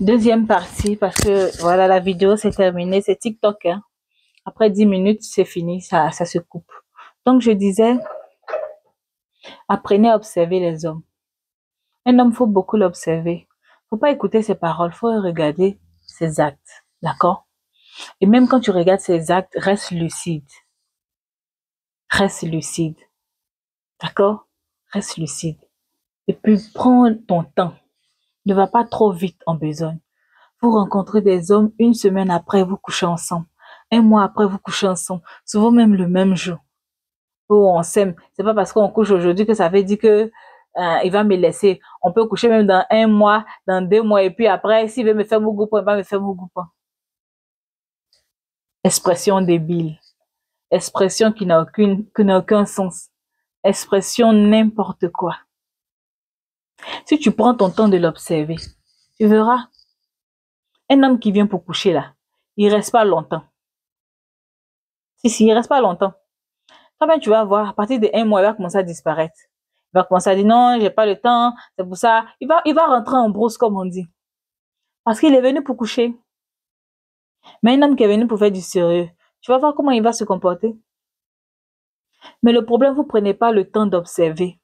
Deuxième partie, parce que voilà, la vidéo c'est terminé, c'est TikTok. Hein. Après 10 minutes, c'est fini, ça se coupe. Donc je disais, apprenez à observer les hommes. Un homme, faut beaucoup l'observer. Faut pas écouter ses paroles, faut regarder ses actes. D'accord? Et même quand tu regardes ses actes, reste lucide. Reste lucide. D'accord? Reste lucide. Et puis prends ton temps. Ne va pas trop vite en besogne. Vous rencontrez des hommes, une semaine après, vous couchez ensemble. Un mois après, vous couchez ensemble. Souvent même le même jour. Oh, on s'aime. C'est pas parce qu'on couche aujourd'hui que ça veut dire que il va me laisser. On peut coucher même dans un mois, dans 2 mois, et puis après, s'il veut me faire mon groupe, il va me faire mon groupe. Expression débile. Expression qui n'a aucun sens. Expression n'importe quoi. Si tu prends ton temps de l'observer, tu verras. Un homme qui vient pour coucher là, il reste pas longtemps. Si, il reste pas longtemps. Toi-même, tu vas voir, à partir de 1 mois, il va commencer à disparaître. Il va commencer à dire non, j'ai pas le temps, c'est pour ça. Il va rentrer en brousse, comme on dit. Parce qu'il est venu pour coucher. Mais un homme qui est venu pour faire du sérieux, tu vas voir comment il va se comporter. Mais le problème, vous prenez pas le temps d'observer.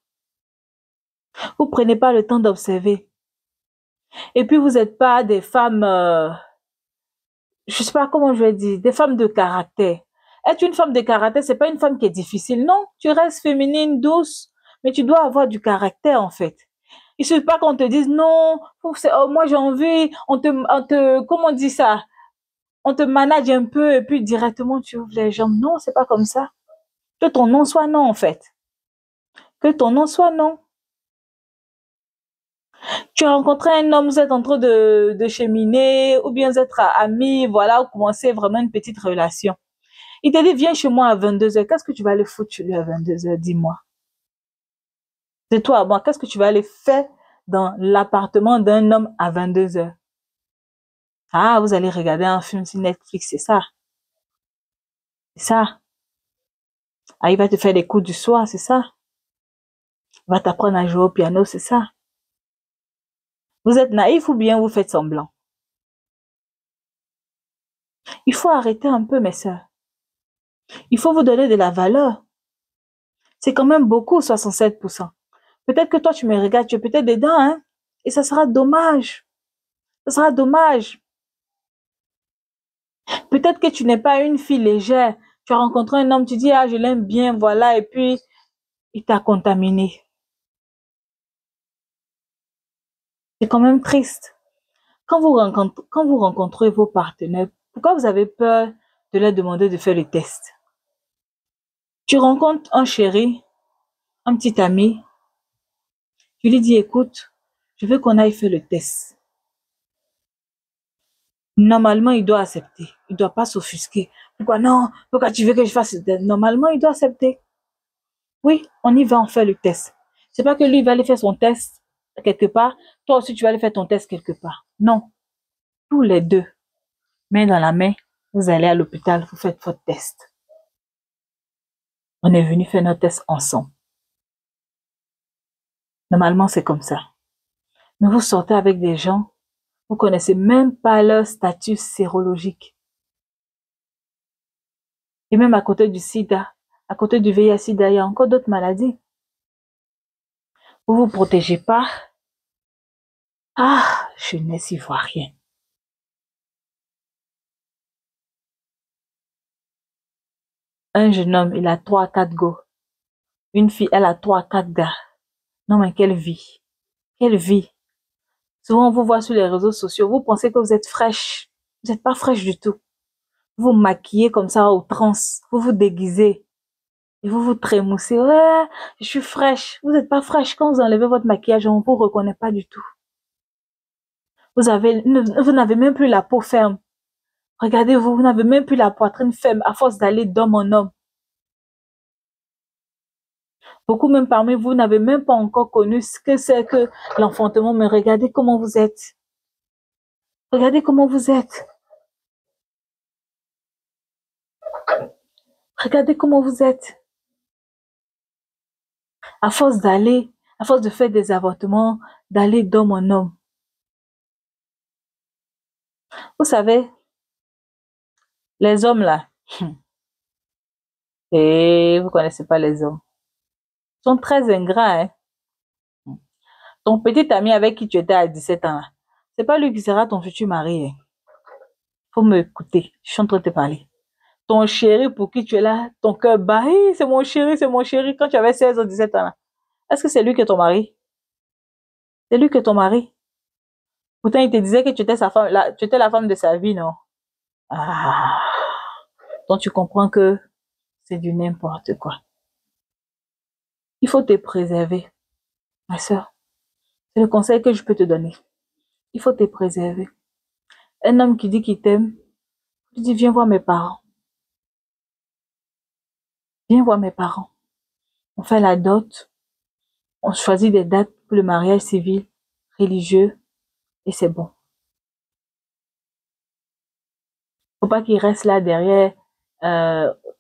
Vous prenez pas le temps d'observer. Et puis, vous n'êtes pas des femmes, je sais pas comment je vais dire, des femmes de caractère. Être une femme de caractère, c'est pas une femme qui est difficile. Non, tu restes féminine, douce, mais tu dois avoir du caractère, en fait. Il suffit pas qu'on te dise non, oh, moi j'ai envie, comment on dit ça? On te manage un peu et puis directement tu ouvres les jambes. Non, c'est pas comme ça. Que ton nom soit non, en fait. Que ton nom soit non. Tu as rencontré un homme, vous êtes en train de cheminer, ou bien vous êtes amis, voilà, vous commencez vraiment une petite relation. Il te dit, viens chez moi à 22h. Qu'est-ce que tu vas aller foutre chez lui à 22h? Dis-moi. C'est toi, moi, qu'est-ce que tu vas aller faire dans l'appartement d'un homme à 22h? Ah, vous allez regarder un film sur Netflix, c'est ça. C'est ça. Ah, il va te faire des coups du soir, c'est ça. Il va t'apprendre à jouer au piano, c'est ça. Vous êtes naïf ou bien vous faites semblant? Il faut arrêter un peu, mes sœurs. Il faut vous donner de la valeur. C'est quand même beaucoup, 67%. Peut-être que toi, tu me regardes, tu es peut-être dedans, hein. Et ça sera dommage. Ça sera dommage. Peut-être que tu n'es pas une fille légère. Tu as rencontré un homme, tu dis, ah, je l'aime bien, voilà, et puis, il t'a contaminé. C'est quand même triste. Quand vous rencontrez vos partenaires, pourquoi vous avez peur de leur demander de faire le test? Tu rencontres un chéri, un petit ami, tu lui dis, écoute, je veux qu'on aille faire le test. Normalement, il doit accepter. Il ne doit pas s'offusquer. Pourquoi non? Pourquoi tu veux que je fasse le test? Normalement, il doit accepter. Oui, on y va, on fait le test. C'est pas que lui, il va aller faire son test quelque part. Toi aussi, tu vas aller faire ton test quelque part. Non. Tous les deux, main dans la main, vous allez à l'hôpital, vous faites votre test. On est venu faire notre test ensemble. Normalement, c'est comme ça. Mais vous sortez avec des gens, vous connaissez même pas leur statut sérologique. Et même à côté du sida, à côté du VIH-Sida, il y a encore d'autres maladies. Vous vous protégez pas. Ah, jeunesse ivoirienne. Un jeune homme, il a 3, 4 go. Une fille, elle a 3, 4 gars. Non, mais quelle vie. Quelle vie. Souvent, on vous voit sur les réseaux sociaux, vous pensez que vous êtes fraîche. Vous n'êtes pas fraîche du tout. Vous vous maquillez comme ça aux trans. Vous vous déguisez. Et vous vous trémoussez. Ouais, je suis fraîche. Vous n'êtes pas fraîche. Quand vous enlevez votre maquillage, on ne vous reconnaît pas du tout. Vous n'avez même plus la peau ferme. Regardez-vous, vous n'avez même plus la poitrine ferme à force d'aller d'homme en homme. Beaucoup même parmi vous n'avez même pas encore connu ce que c'est que l'enfantement. Mais regardez comment vous êtes. Regardez comment vous êtes. Regardez comment vous êtes. À force de faire des avortements, d'aller d'homme en homme. Vous savez, les hommes là, et vous connaissez pas les hommes, sont très ingrats, hein. Ton petit ami avec qui tu étais à 17 ans, c'est pas lui qui sera ton futur mari, hein. Faut m'écouter, je suis en train de te parler. Ton chéri pour qui tu es là, ton cœur bat, hey, c'est mon chéri, quand tu avais 16 ans, 17 ans. Est-ce que c'est lui qui est ton mari? C'est lui qui est ton mari. Pourtant, il te disait que tu étais sa femme, tu étais la femme de sa vie, non? Ah. Donc, tu comprends que c'est du n'importe quoi. Il faut te préserver, ma soeur. C'est le conseil que je peux te donner. Il faut te préserver. Un homme qui dit qu'il t'aime, tu dis, viens voir mes parents. Viens voir mes parents. On fait la dot. On choisit des dates pour le mariage civil, religieux, et c'est bon. Faut pas qu'il reste là derrière,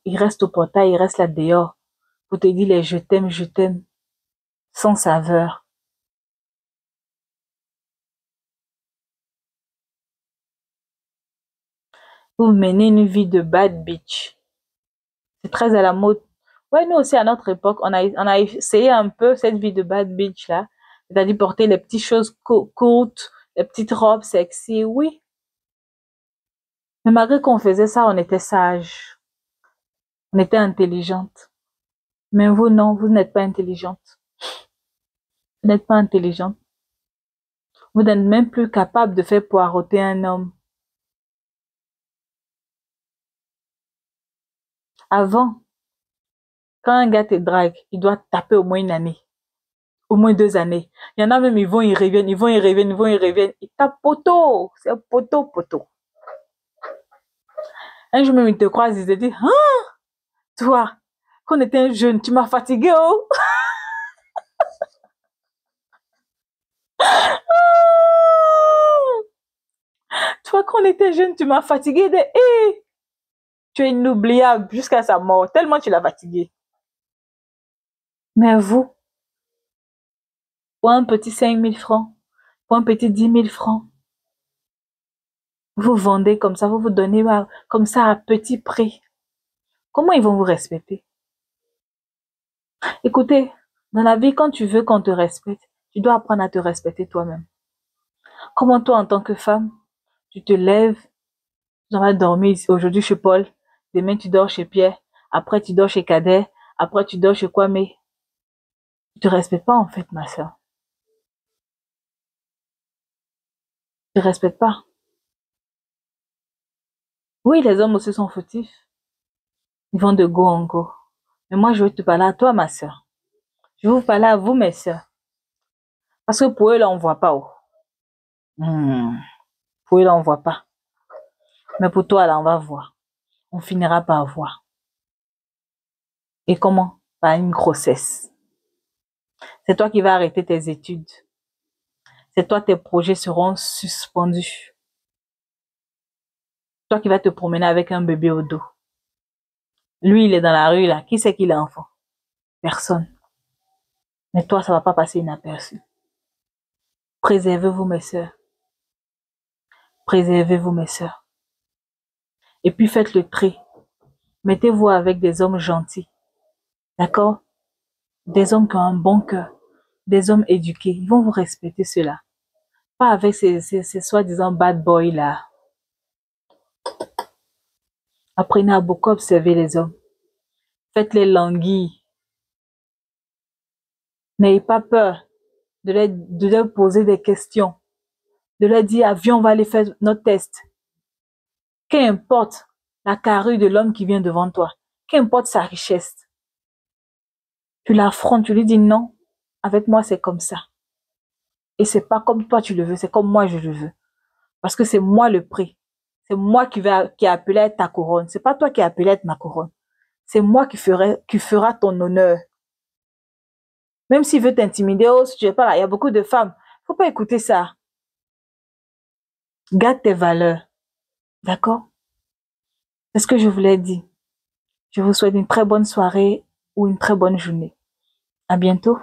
il reste au portail, il reste là dehors, pour te dire les je t'aime, sans saveur. Vous menez une vie de bad bitch. C'est très à la mode. Ouais, nous aussi, à notre époque, on a essayé un peu cette vie de bad bitch là. C'est-à-dire porter les petites choses courtes, les petites robes sexy, oui. Mais malgré qu'on faisait ça, on était sages. On était intelligente. Mais vous, non, vous n'êtes pas intelligente. Vous n'êtes pas intelligente. Vous n'êtes même plus capable de faire poireauter un homme. Avant, quand un gars te drague, il doit taper au moins une année. Au moins 2 années. Il y en a même, ils vont, ils reviennent, ils vont, ils reviennent, ils vont, ils reviennent. Ils tapent poteau. C'est poteau, poteau. Un jour même, ils te croisent, ils te disent, ah, toi, quand on était jeune, tu m'as fatigué, oh. Toi, quand on était jeune, tu m'as fatigué de, hey, tu es inoubliable jusqu'à sa mort, tellement tu l'as fatigué. Mais vous, pour un petit 5 000 francs, pour un petit 10 000 francs, vous vendez comme ça, vous vous donnez comme ça à petit prix. Comment ils vont vous respecter? Écoutez, dans la vie, quand tu veux qu'on te respecte, tu dois apprendre à te respecter toi-même. Comment toi, en tant que femme, tu te lèves, tu vas dormir aujourd'hui chez Paul, demain tu dors chez Pierre, après tu dors chez Cadet, après tu dors chez Kwame. Tu te respectes pas en fait, ma soeur. Tu te respectes pas. Oui, les hommes aussi sont fautifs. Ils vont de go en go. Mais moi, je veux te parler à toi, ma soeur. Je veux vous parler à vous, mes soeurs. Parce que pour eux, là, on voit pas. Oh. Pour eux, là, on voit pas. Mais pour toi, là, on va voir. On finira par voir. Et comment? Par une grossesse. C'est toi qui vas arrêter tes études. C'est toi, tes projets seront suspendus. Toi qui vas te promener avec un bébé au dos. Lui, il est dans la rue, là. Qui sait qu'il est enfant? Personne. Mais toi, ça va pas passer inaperçu. Préservez-vous, mes sœurs. Préservez-vous, mes sœurs. Et puis, faites le tri. Mettez-vous avec des hommes gentils. D'accord? Des hommes qui ont un bon cœur. Des hommes éduqués. Ils vont vous respecter, ceux-là. Pas avec ces soi-disant bad boys, là. Apprenez à beaucoup observer les hommes. Faites-les languir. N'ayez pas peur de leur poser des questions. De leur dire, ah, viens, on va aller faire notre test. Qu'importe la carrure de l'homme qui vient devant toi. Qu'importe sa richesse. Tu l'affrontes, tu lui dis non. Avec moi, c'est comme ça. Et c'est pas comme toi tu le veux, c'est comme moi je le veux. Parce que c'est moi le prix. C'est moi qui ai appelé à être ta couronne. C'est pas toi qui as appelé à être ma couronne. C'est moi qui fera ton honneur. Même s'il veut t'intimider, oh, si tu es pas là, il y a beaucoup de femmes. Faut pas écouter ça. Garde tes valeurs. D'accord? C'est ce que je voulais dire. Je vous souhaite une très bonne soirée ou une très bonne journée. À bientôt.